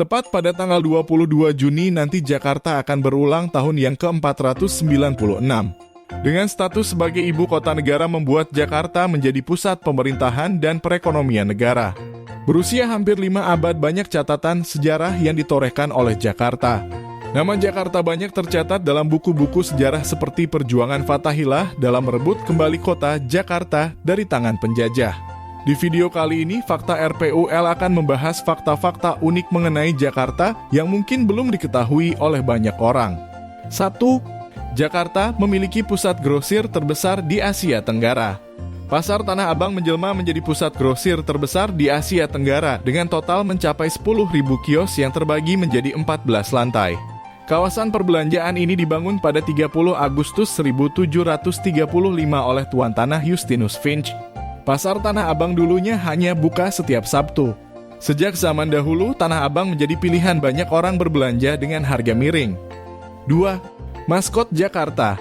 Tepat pada tanggal 22 Juni nanti Jakarta akan berulang tahun yang ke-496. Dengan status sebagai ibu kota negara membuat Jakarta menjadi pusat pemerintahan dan perekonomian negara. Berusia hampir 5 abad banyak catatan sejarah yang ditorehkan oleh Jakarta. Nama Jakarta banyak tercatat dalam buku-buku sejarah seperti perjuangan Fathahillah dalam merebut kembali kota Jakarta dari tangan penjajah. Di video kali ini, Fakta RPUL akan membahas fakta-fakta unik mengenai Jakarta yang mungkin belum diketahui oleh banyak orang. 1. Jakarta memiliki pusat grosir terbesar di Asia Tenggara. Pasar Tanah Abang menjelma menjadi pusat grosir terbesar di Asia Tenggara dengan total mencapai 10.000 kios yang terbagi menjadi 14 lantai. Kawasan perbelanjaan ini dibangun pada 30 Agustus 1735 oleh Tuan Tanah Justinus Finch. Pasar Tanah Abang dulunya hanya buka setiap Sabtu. Sejak zaman dahulu, Tanah Abang menjadi pilihan banyak orang berbelanja dengan harga miring. 2. Maskot Jakarta.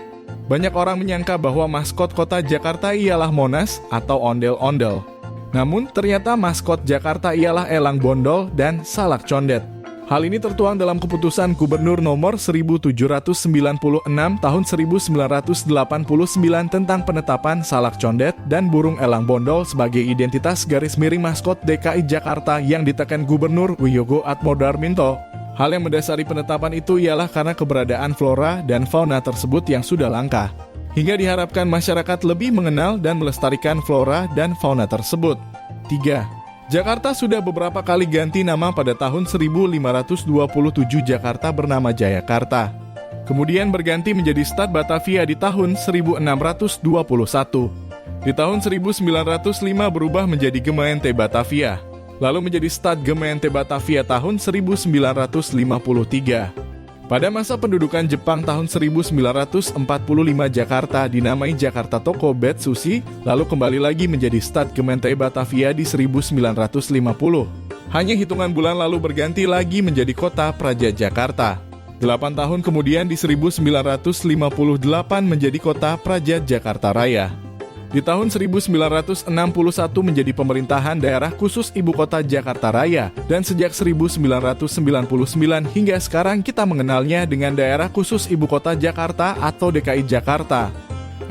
Banyak orang menyangka bahwa maskot kota Jakarta ialah Monas atau ondel-ondel. Namun, ternyata maskot Jakarta ialah elang bondol dan salak condet. Hal ini tertuang dalam keputusan Gubernur nomor 1796 tahun 1989 tentang penetapan salak condet dan burung elang bondol sebagai identitas garis miring maskot DKI Jakarta yang ditekan Gubernur Wiyogo Atmodarminto. Hal yang mendasari penetapan itu ialah karena keberadaan flora dan fauna tersebut yang sudah langka, hingga diharapkan masyarakat lebih mengenal dan melestarikan flora dan fauna tersebut. 3. Jakarta sudah beberapa kali ganti nama. Pada tahun 1527 Jakarta bernama Jayakarta. Kemudian berganti menjadi Stad Batavia di tahun 1621. Di tahun 1905 berubah menjadi Gemeente Batavia. Lalu menjadi Stad Gemeente Batavia tahun 1953. Pada masa pendudukan Jepang tahun 1945 Jakarta dinamai Jakarta Toko Bed Sushi, lalu kembali lagi menjadi Stad Gemeente Batavia di 1950. Hanya hitungan bulan lalu berganti lagi menjadi Kota Praja Jakarta. 8 tahun kemudian di 1958 menjadi Kota Praja Jakarta Raya. Di tahun 1961 menjadi pemerintahan daerah khusus Ibu Kota Jakarta Raya, dan sejak 1999 hingga sekarang kita mengenalnya dengan daerah khusus Ibu Kota Jakarta atau DKI Jakarta.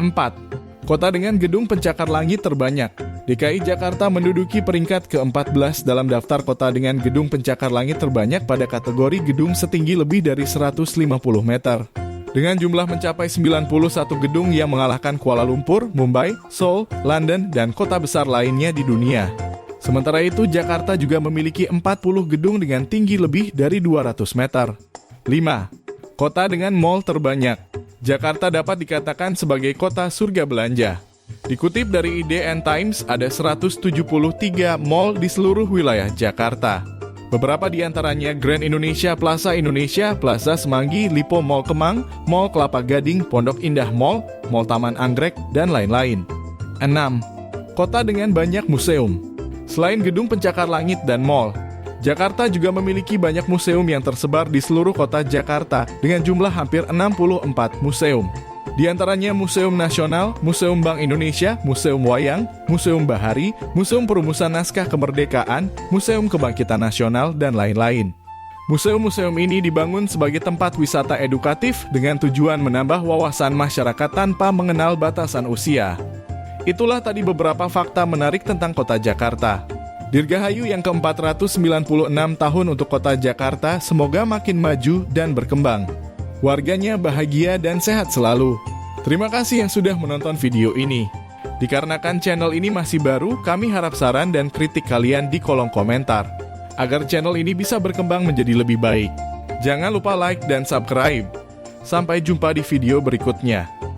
4. Kota dengan gedung pencakar langit terbanyak. DKI Jakarta menduduki peringkat ke-14 dalam daftar kota dengan gedung pencakar langit terbanyak pada kategori gedung setinggi lebih dari 150 meter. Dengan jumlah mencapai 91 gedung yang mengalahkan Kuala Lumpur, Mumbai, Seoul, London, dan kota besar lainnya di dunia. Sementara itu, Jakarta juga memiliki 40 gedung dengan tinggi lebih dari 200 meter. 5. Kota dengan mall terbanyak. Jakarta dapat dikatakan sebagai kota surga belanja. Dikutip dari IDN Times, ada 173 mall di seluruh wilayah Jakarta. Beberapa di antaranya Grand Indonesia, Plaza Semanggi, Lipo Mall Kemang, Mall Kelapa Gading, Pondok Indah Mall, Mall Taman Anggrek, dan lain-lain. 6. Kota dengan banyak museum. Selain gedung pencakar langit dan mall, Jakarta juga memiliki banyak museum yang tersebar di seluruh kota Jakarta dengan jumlah hampir 64 museum. Di antaranya Museum Nasional, Museum Bank Indonesia, Museum Wayang, Museum Bahari, Museum Perumusan Naskah Kemerdekaan, Museum Kebangkitan Nasional, dan lain-lain. Museum-museum ini dibangun sebagai tempat wisata edukatif dengan tujuan menambah wawasan masyarakat tanpa mengenal batasan usia. Itulah tadi beberapa fakta menarik tentang kota Jakarta. Dirgahayu yang ke-496 tahun untuk kota Jakarta semoga makin maju dan berkembang. Warganya bahagia dan sehat selalu. Terima kasih yang sudah menonton video ini. Dikarenakan channel ini masih baru, kami harap saran dan kritik kalian di kolom komentar, agar channel ini bisa berkembang menjadi lebih baik. Jangan lupa like dan subscribe. Sampai jumpa di video berikutnya.